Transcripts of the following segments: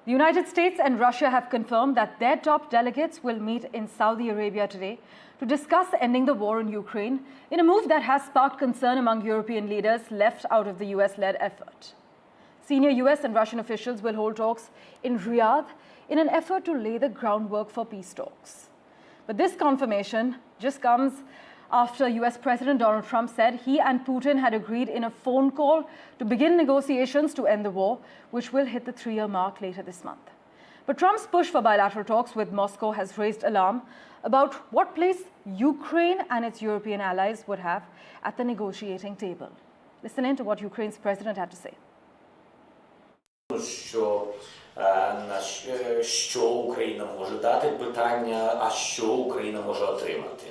The United States and Russia have confirmed that their top delegates will meet in Saudi Arabia today to discuss ending the war in Ukraine, in a move that has sparked concern among European leaders left out of the US-led effort. Senior US and Russian officials will hold talks in Riyadh in an effort to lay the groundwork for peace talks. But this confirmation just comes after US President Donald Trump said he and Putin had agreed in a phone call to begin negotiations to end the war, which will hit the 3-year mark later this month. But Trump's push for bilateral talks with Moscow has raised alarm about what place Ukraine and its European allies would have at the negotiating table. Listen in to what Ukraine's president had to say. Що Україна може дати питання, а що Україна може отримати.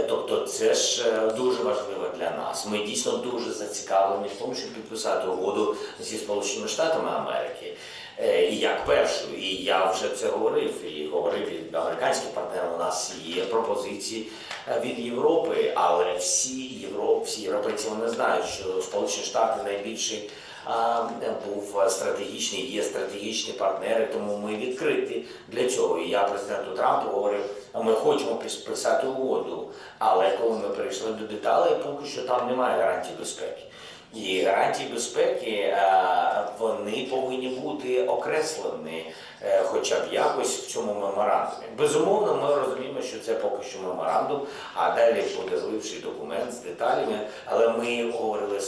Тобто це ж дуже важливо для нас. Ми дійсно дуже зацікавлені в тому, щоб підписати угоду зі Сполученими Штатами Америки. І як першу, і я вже це говорив, і говорив від американських партнерів, у нас є пропозиції від Європи, але всі європейці вони знають, що Сполучені Штати найбільший був стратегічний, є стратегічні партнери, тому ми відкриті для цього. І я президенту Трампу говорив, ми хочемо підписати угоду, але коли ми перейшли до деталей, поки що там немає гарантій безпеки. І гарантії безпеки, вони повинні бути окреслені хоча б якось в цьому меморандумі. Безумовно, ми розуміємо, що це поки що меморандум, а далі буде вивчий документ з деталями. Але ми говорили,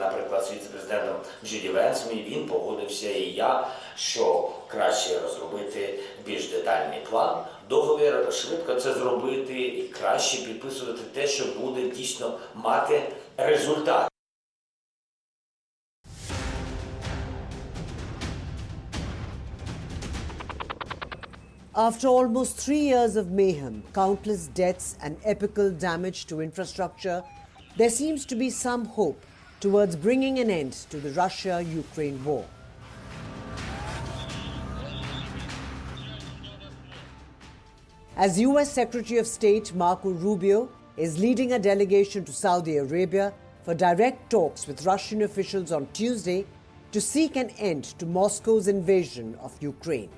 наприклад, з віце-президентом Джеді Венсом, і він погодився, і я, що краще розробити більш детальний план. Договір швидко це зробити і краще підписувати те, що буде дійсно мати результат. After almost 3 years of mayhem, countless deaths and epical damage to infrastructure, there seems to be some hope towards bringing an end to the Russia-Ukraine war. As US Secretary of State Marco Rubio is leading a delegation to Saudi Arabia for direct talks with Russian officials on Tuesday to seek an end to Moscow's invasion of Ukraine.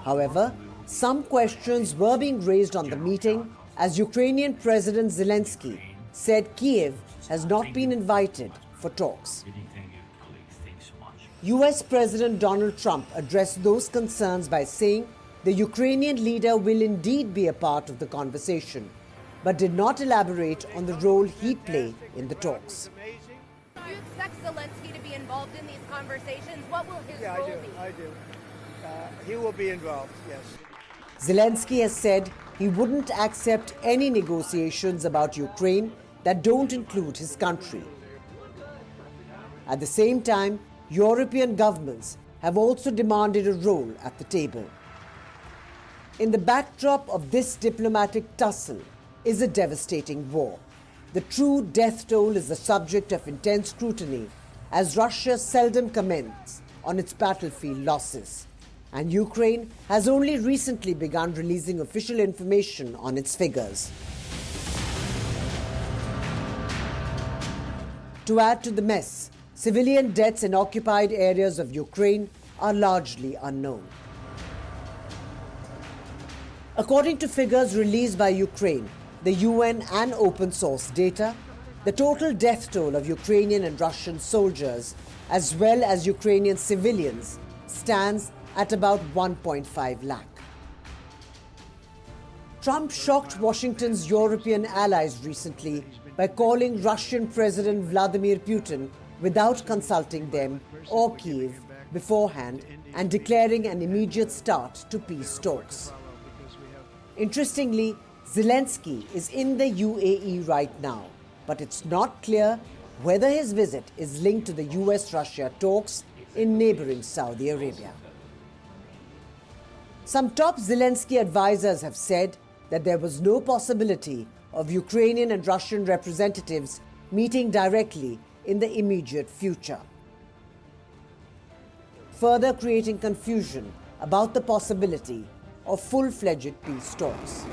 However, some questions were being raised on the meeting as Ukrainian President Zelensky said Kiev has not been invited for talks. US President Donald Trump addressed those concerns by saying the Ukrainian leader will indeed be a part of the conversation, but did not elaborate on the role he'd play in the talks. Do you expect Zelensky to be involved in these conversations? What will his role be? I do. He will be involved, yes. Zelensky has said he wouldn't accept any negotiations about Ukraine that don't include his country. At the same time, European governments have also demanded a role at the table. In the backdrop of this diplomatic tussle is a devastating war. The true death toll is the subject of intense scrutiny, as Russia seldom comments on its battlefield losses. And Ukraine has only recently begun releasing official information on its figures. To add to the mess, civilian deaths in occupied areas of Ukraine are largely unknown. According to figures released by Ukraine, the UN and open source data, the total death toll of Ukrainian and Russian soldiers, as well as Ukrainian civilians, stands at about 1.5 lakh. Trump shocked Washington's European allies recently by calling Russian President Vladimir Putin without consulting them or Kyiv beforehand and declaring an immediate start to peace talks. Interestingly, Zelensky is in the UAE right now, but it's not clear whether his visit is linked to the US-Russia talks in neighboring Saudi Arabia. Some top Zelensky advisors have said that there was no possibility of Ukrainian and Russian representatives meeting directly in the immediate future, further creating confusion about the possibility of full-fledged peace talks.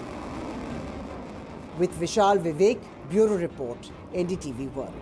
With Vishal Vivek, Bureau Report, NDTV World.